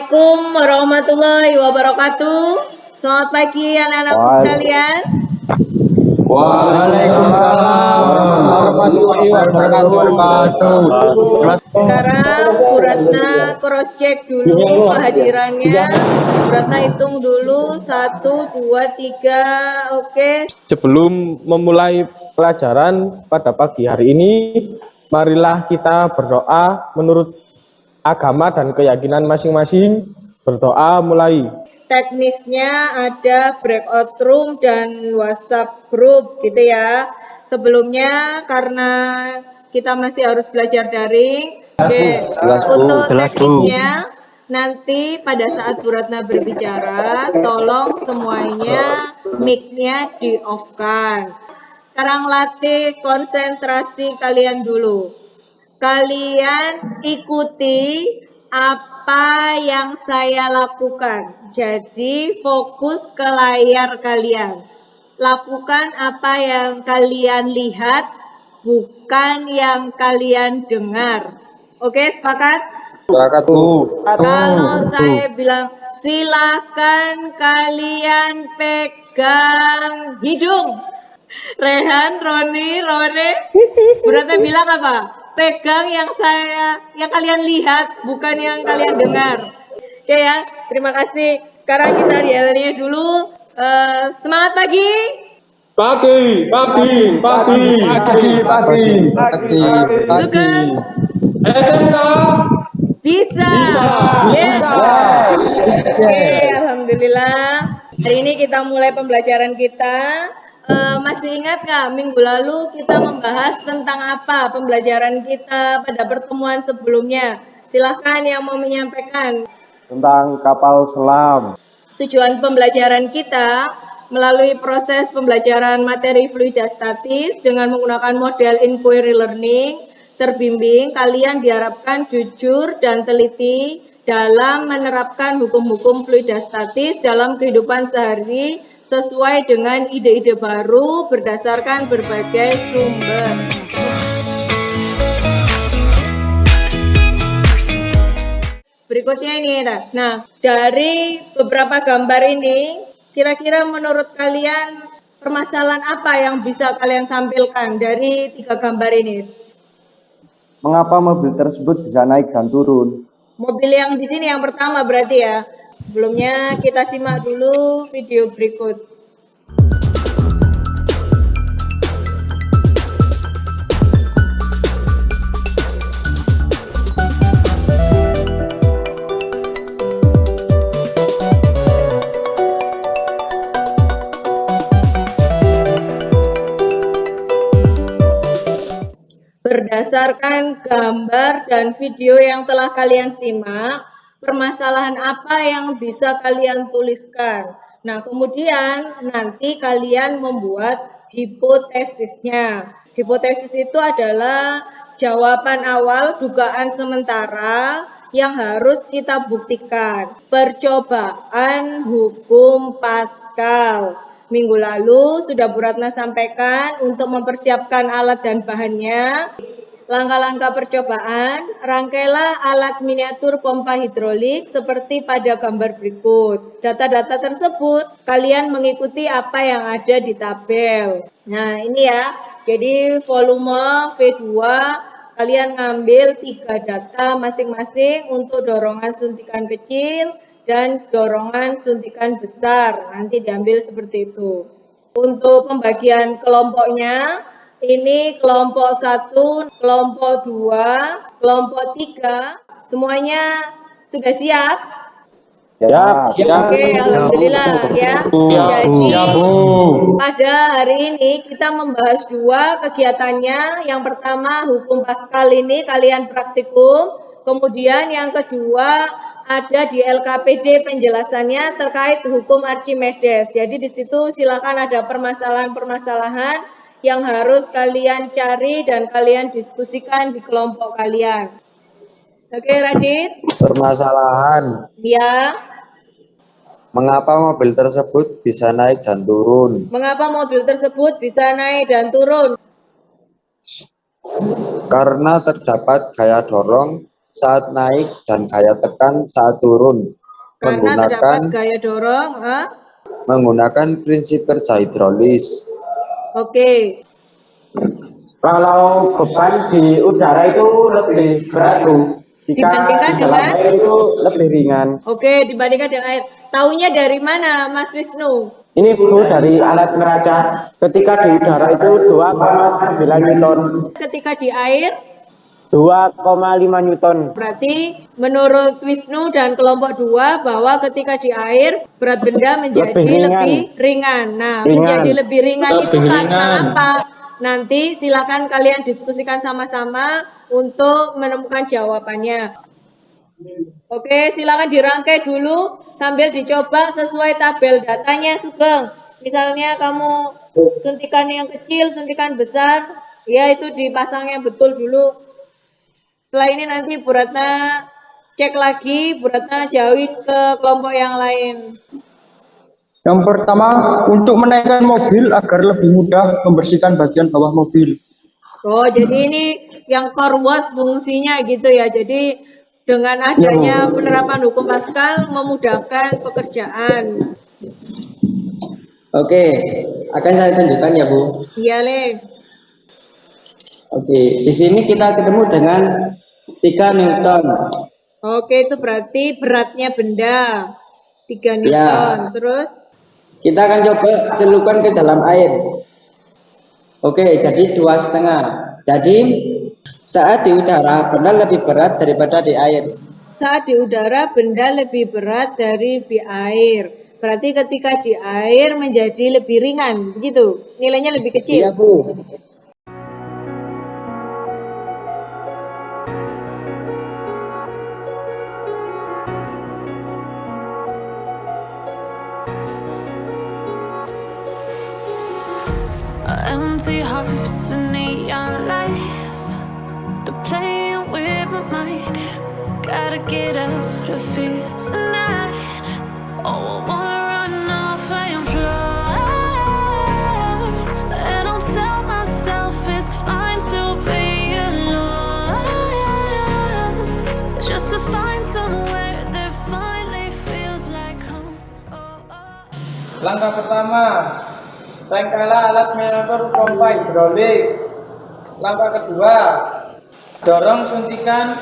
Assalamualaikum warahmatullahi wabarakatuh. Selamat pagi anak-anakku sekalian. Waalaikumsalam warahmatullahi wabarakatuh. Sekarang Bu Ratna cross check dulu kehadirannya. Bu Ratna hitung dulu 1, 2, 3. Oke. Sebelum memulai pelajaran pada pagi hari ini, marilah kita berdoa menurut agama dan keyakinan masing-masing. Berdoa mulai. Teknisnya ada breakout room dan WhatsApp group gitu ya. Sebelumnya karena kita masih harus belajar daring. Oke, untuk teknisnya nanti pada saat Bu Ratna berbicara, tolong semuanya mic-nya di-off-kan. Sekarang latih konsentrasi kalian dulu. Kalian ikuti apa yang saya lakukan. Jadi fokus ke layar kalian. Lakukan apa yang kalian lihat, bukan yang kalian dengar. Oke, sepakat? Sepakat, Bu. Kalau saya bilang silakan kalian pegang hidung. Rehan, Roni, Rone, berarti bilang apa? Pegang yang kalian lihat, bukan yang kalian dengar. Oke ya, terima kasih. Sekarang kita yel-nya dulu. Semangat pagi. Pagi. Sugeng. SMK Bisa. Yes. Oke, alhamdulillah. Hari ini kita mulai pembelajaran kita. Masih ingat nggak minggu lalu kita membahas tentang apa pembelajaran kita pada pertemuan sebelumnya? Silahkan yang mau menyampaikan. Tentang kapal selam. Tujuan pembelajaran kita melalui proses pembelajaran materi fluida statis dengan menggunakan model inquiry learning terbimbing, kalian diharapkan jujur dan teliti dalam menerapkan hukum-hukum fluida statis dalam kehidupan sehari sesuai dengan ide-ide baru berdasarkan berbagai sumber. Berikutnya ini, nah dari beberapa gambar ini, kira-kira menurut kalian permasalahan apa yang bisa kalian sampaikan dari 3 gambar ini? Mengapa mobil tersebut bisa naik dan turun? Mobil yang di sini yang pertama berarti ya. Sebelumnya kita simak dulu video berikut. Berdasarkan gambar dan video yang telah kalian simak, permasalahan apa yang bisa kalian tuliskan. Nah, kemudian nanti kalian membuat hipotesisnya. Hipotesis itu adalah jawaban awal dugaan sementara yang harus kita buktikan. Percobaan hukum Pascal. Minggu lalu sudah Bu Ratna sampaikan untuk mempersiapkan alat dan bahannya. Langkah-langkah percobaan, rangkailah alat miniatur pompa hidrolik seperti pada gambar berikut. Data-data tersebut kalian mengikuti apa yang ada di tabel. Nah ini ya, jadi volume V2 kalian ngambil 3 data masing-masing untuk dorongan suntikan kecil dan dorongan suntikan besar. Nanti diambil seperti itu. Untuk pembagian kelompoknya, ini kelompok 1, kelompok 2, kelompok 3, semuanya sudah siap? Siap. Oke, alhamdulillah ya. Jadi pada hari ini kita membahas 2 kegiatannya. Yang pertama hukum Pascal ini kalian praktikum. Kemudian yang kedua ada di LKPD penjelasannya terkait hukum Archimedes. Jadi di situ silakan ada permasalahan-permasalahan yang harus kalian cari dan kalian diskusikan di kelompok kalian. Oke, Radit? Permasalahan. Ya. Mengapa mobil tersebut bisa naik dan turun? Mengapa mobil tersebut bisa naik dan turun? Karena terdapat gaya dorong saat naik dan gaya tekan saat turun Karena terdapat menggunakan gaya dorong. menggunakan prinsip kerja hidrolis. Oke. Kalau beban di udara itu lebih berat, Bu. Jika Dibandingkan di dalam dengan? air itu lebih ringan. Oke, dibandingkan dengan air. Taunya dari mana, Mas Wisnu? Ini Bu dari alat neraca. Ketika di udara itu 2,9 Newton. Ketika di air, 2,5 Newton. berarti menurut Wisnu dan kelompok 2 bahwa ketika di air berat benda menjadi lebih ringan. Nah, menjadi lebih ringan itu karena apa? Nanti silakan kalian diskusikan sama-sama untuk menemukan jawabannya. Oke, silakan dirangkai dulu sambil dicoba sesuai tabel datanya, Sugeng. Misalnya kamu suntikan yang kecil, suntikan besar, ya itu dipasangnya betul dulu. Setelah ini nanti Bu Ratna cek lagi, Bu Ratna jauhin ke kelompok yang lain. Yang pertama, untuk menaikkan mobil agar lebih mudah membersihkan bagian bawah mobil. Oh, jadi ini yang core wash fungsinya gitu ya. Jadi dengan adanya penerapan hukum Pascal memudahkan pekerjaan. Oke, akan saya tunjukkan ya Bu. Iya, Le. Oke, di sini kita ketemu dengan 3 Newton. Oke, itu berarti beratnya benda 3 Newton. Ya. Terus Kita akan coba celupkan ke dalam air. Oke, jadi 2,5. Jadi saat di udara benda lebih berat daripada di air. saat di udara benda lebih berat dari di air. Berarti ketika di air menjadi lebih ringan, begitu? Nilainya lebih kecil. Iya Bu. Empty hearts and neon lights, they're playing with my mind. Gotta get out of here tonight. Oh, I wanna run off and fly. And I'll tell myself it's fine to be alone, just to find somewhere that finally feels like home. Langkah pertama, rangkailah alat mengatur pompa hidrolik. Langkah kedua, dorong suntikan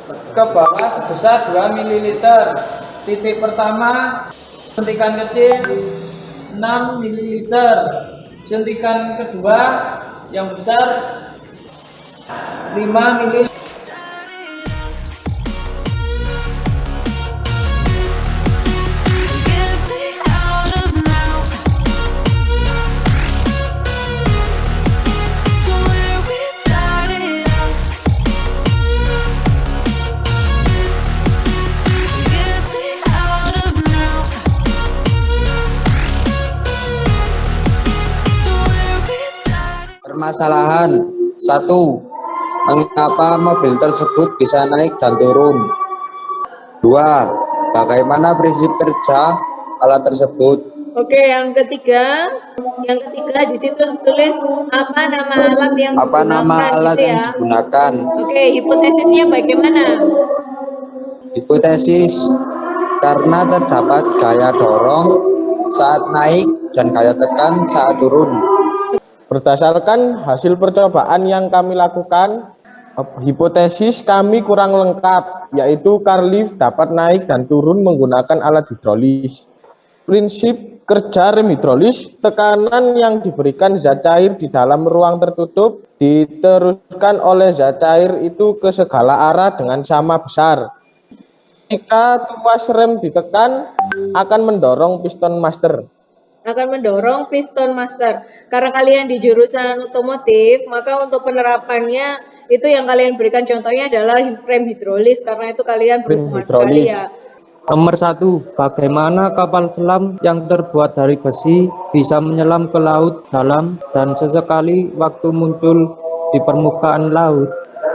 ke bawah sebesar 2 ml. Titik pertama, suntikan kecil 6 ml. Suntikan kedua yang besar 5 ml. Get me out of now, to where we started out. Get me out of now, to where we started. Permasalahan 1. Mengapa mobil tersebut bisa naik dan turun? 2. Bagaimana prinsip kerja alat tersebut? Oke, yang ketiga di situ tulis apa nama alat yang Apa nama digunakan, alat gitu yang ya. digunakan? Oke, hipotesisnya bagaimana? Hipotesis, karena terdapat gaya dorong saat naik dan gaya tekan saat turun. Berdasarkan hasil percobaan yang kami lakukan, hipotesis kami kurang lengkap, yaitu car lift dapat naik dan turun menggunakan alat hidrolis. Prinsip kerja rem hidrolis, tekanan yang diberikan zat cair di dalam ruang tertutup diteruskan oleh zat cair itu ke segala arah dengan sama besar. Jika tuas rem ditekan, akan mendorong piston master. Karena kalian di jurusan otomotif, maka untuk penerapannya itu yang kalian berikan contohnya adalah rem hidrolis, karena itu kalian berhubungan sekali ya. Nomor 1, bagaimana kapal selam yang terbuat dari besi bisa menyelam ke laut dalam dan sesekali waktu muncul di permukaan laut?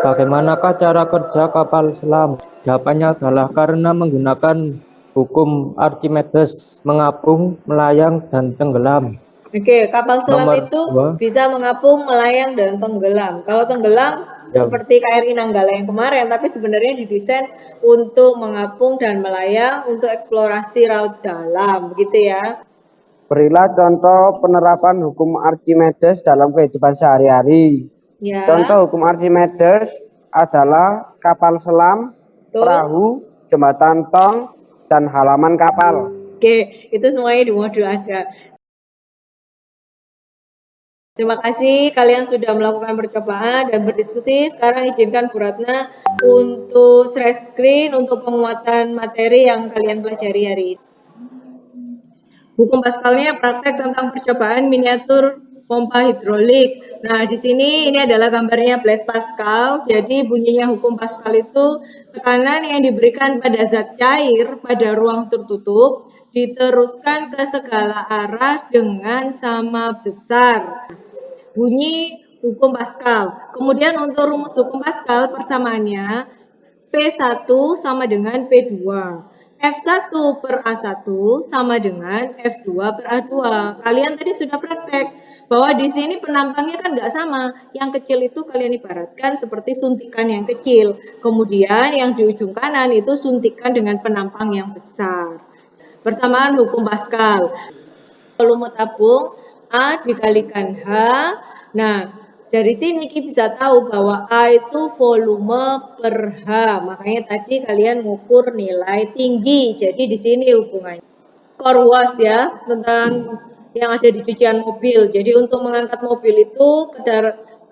Bagaimanakah cara kerja kapal selam? Jawabannya adalah karena menggunakan hukum Archimedes, mengapung, melayang, dan tenggelam. Oke, kapal selam Nomor itu 2. bisa mengapung, melayang, dan tenggelam. Kalau tenggelam Ya. seperti KRI Nanggala yang kemarin, tapi sebenarnya didesain untuk mengapung dan melayang untuk eksplorasi laut dalam, begitu ya. Berilah contoh penerapan hukum Archimedes dalam kehidupan sehari-hari. Ya, Contoh hukum Archimedes adalah kapal selam, betul. perahu, jembatan tong, dan halaman kapal. Oke, itu semuanya di modul ada. Terima kasih kalian sudah melakukan percobaan dan berdiskusi. Sekarang izinkan Bu Ratna untuk share screen untuk penguatan materi yang kalian pelajari hari ini. Hukum Pascalnya praktek tentang percobaan miniatur pompa hidrolik. Nah, di sini ini adalah gambarnya Blaise Pascal. Jadi bunyinya hukum Pascal itu tekanan yang diberikan pada zat cair pada ruang tertutup diteruskan ke segala arah dengan sama besar. Bunyi hukum Pascal. Kemudian untuk rumus hukum Pascal persamaannya P1 sama dengan P2. F1 per A1 sama dengan F2 per A2. Kalian tadi sudah praktek bahwa di sini penampangnya kan nggak sama. Yang kecil itu kalian ibaratkan seperti suntikan yang kecil. Kemudian yang di ujung kanan itu suntikan dengan penampang yang besar. Persamaan hukum Pascal. Volume tabung A dikalikan H. Nah, dari sini kita bisa tahu bahwa A itu volume per H. Makanya tadi kalian mengukur nilai tinggi. Jadi di sini hubungannya. Core wash ya, tentang yang ada di cucian mobil. Jadi untuk mengangkat mobil itu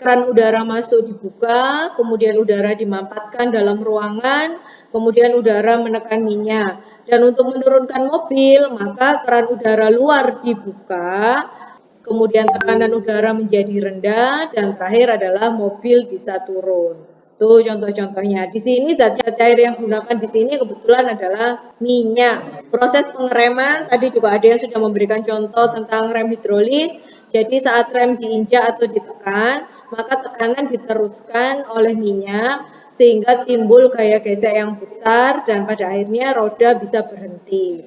keran udara masuk dibuka, kemudian udara dimampatkan dalam ruangan, kemudian udara menekan minyak. Dan untuk menurunkan mobil, maka keran udara luar dibuka, kemudian tekanan udara menjadi rendah, dan terakhir adalah mobil bisa turun. Tuh contoh-contohnya. Di sini zat cair yang digunakan di sini kebetulan adalah minyak. Proses pengereman tadi juga ada yang sudah memberikan contoh tentang rem hidrolis. Jadi saat rem diinjak atau ditekan, maka tekanan diteruskan oleh minyak sehingga timbul gaya gesek yang besar dan pada akhirnya roda bisa berhenti.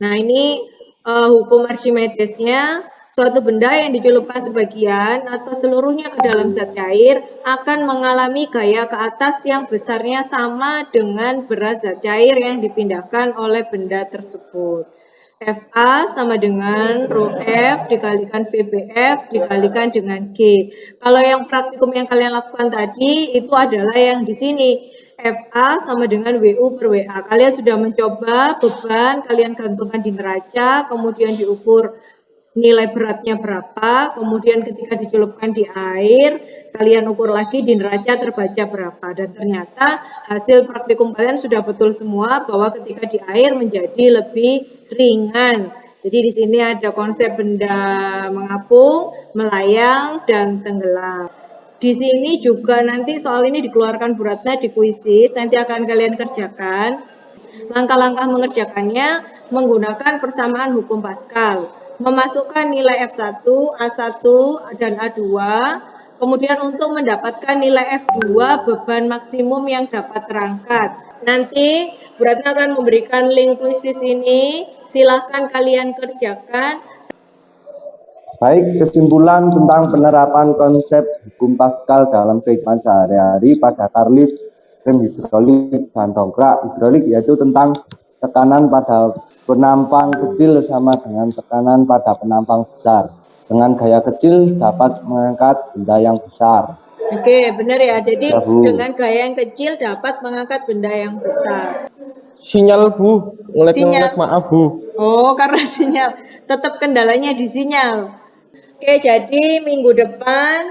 Nah, ini hukum Archimedesnya. Suatu benda yang dicelupkan sebagian atau seluruhnya ke dalam zat cair akan mengalami gaya ke atas yang besarnya sama dengan berat zat cair yang dipindahkan oleh benda tersebut. FA sama dengan rho F dikalikan VBF dikalikan dengan G. Kalau yang praktikum yang kalian lakukan tadi itu adalah yang di sini. FA sama dengan WU per WA. Kalian sudah mencoba beban, kalian gantungkan di neraca, kemudian diukur nilai beratnya berapa, kemudian ketika dicelupkan di air, kalian ukur lagi di neraca terbaca berapa, dan ternyata hasil praktikum kalian sudah betul semua bahwa ketika di air menjadi lebih ringan. Jadi di sini ada konsep benda mengapung, melayang, dan tenggelam. Di sini juga nanti soal ini dikeluarkan Bu Ratna di kuisis, nanti akan kalian kerjakan. Langkah-langkah mengerjakannya menggunakan persamaan hukum Pascal. Memasukkan nilai F1, A1, dan A2, kemudian untuk mendapatkan nilai F2 beban maksimum yang dapat terangkat. Nanti Bu Ratna akan memberikan link kuisis ini, silahkan kalian kerjakan. Baik, kesimpulan tentang penerapan konsep hukum Pascal dalam kehidupan sehari-hari pada car lift, rem hidrolik, dan dongkrak hidrolik, yaitu tentang tekanan pada penampang kecil sama dengan tekanan pada penampang besar. Dengan gaya kecil dapat mengangkat benda yang besar. Oke, benar ya. Jadi Ya, Bu. dengan gaya yang kecil dapat mengangkat benda yang besar. Sinyal Bu, Sinyal. maaf Bu. Oh, karena sinyal. Tetap kendalanya di sinyal. Oke, jadi minggu depan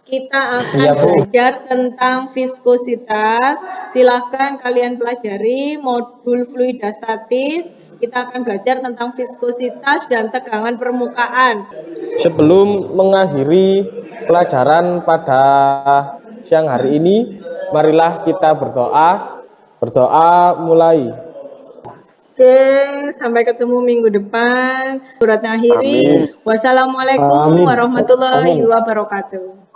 kita akan belajar tentang viskositas. Silahkan kalian pelajari modul fluidastatis. Kita akan belajar tentang viskositas dan tegangan permukaan. Sebelum mengakhiri pelajaran pada siang hari ini, marilah kita berdoa. Berdoa mulai. Oke, sampai ketemu minggu depan. Surat akhiri. Wassalamualaikum warahmatullahi wabarakatuh.